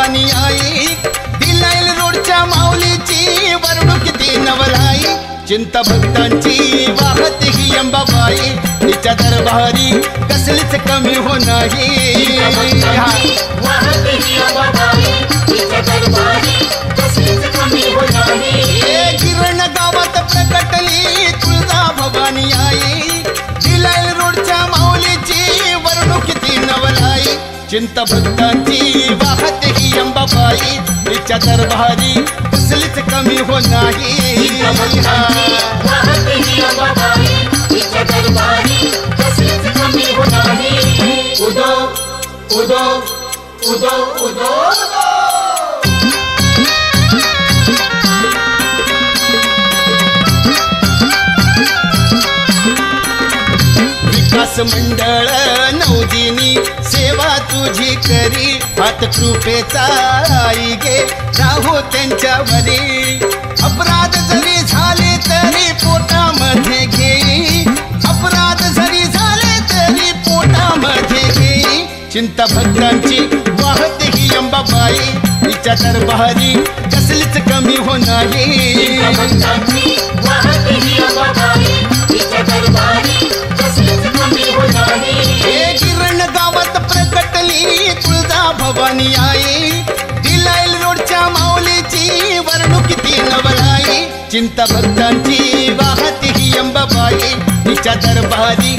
भवानी आई, दिलाईल रोडच्या माऊलीची वर्णू किती नवलाई, चिंता भक्तांची वाहते ही अंबाबाई, तिच्या दरबारी कसलीच कमी हो नाही। गिरण गावात प्रकटली तुळजा भवानी आई, दिलाईल रोडच्या माऊलीची वर्णू किती नवलाई, चिंता भक्तांची वाहते ही अंबाबाई, तिच्या दरबारी कसलीच कमी हो नाही। उदो उदो उदो उदो विकास मंडळ नवदिनी सेवा तुझी करी, हात कृपेचा आई गे राहो त्यांच्यावरी, अपराध जरी झाले तरी पोटामध्ये घेई, अपराध जरी झाले तरी पोटामध्ये घेई, चिंता भक्तांची वाहते ही अंबाबाई, तिच्या दरबारी कसलीच कमी हो नाही। गिरण गावात प्रकटली तुळजा भवानी आई, दिलाईल रोडच्या माऊलीची वर्णू किती नवलाई, चिंता भक्तांची वाहते ही अंबाबाई, तिच्या दरबारी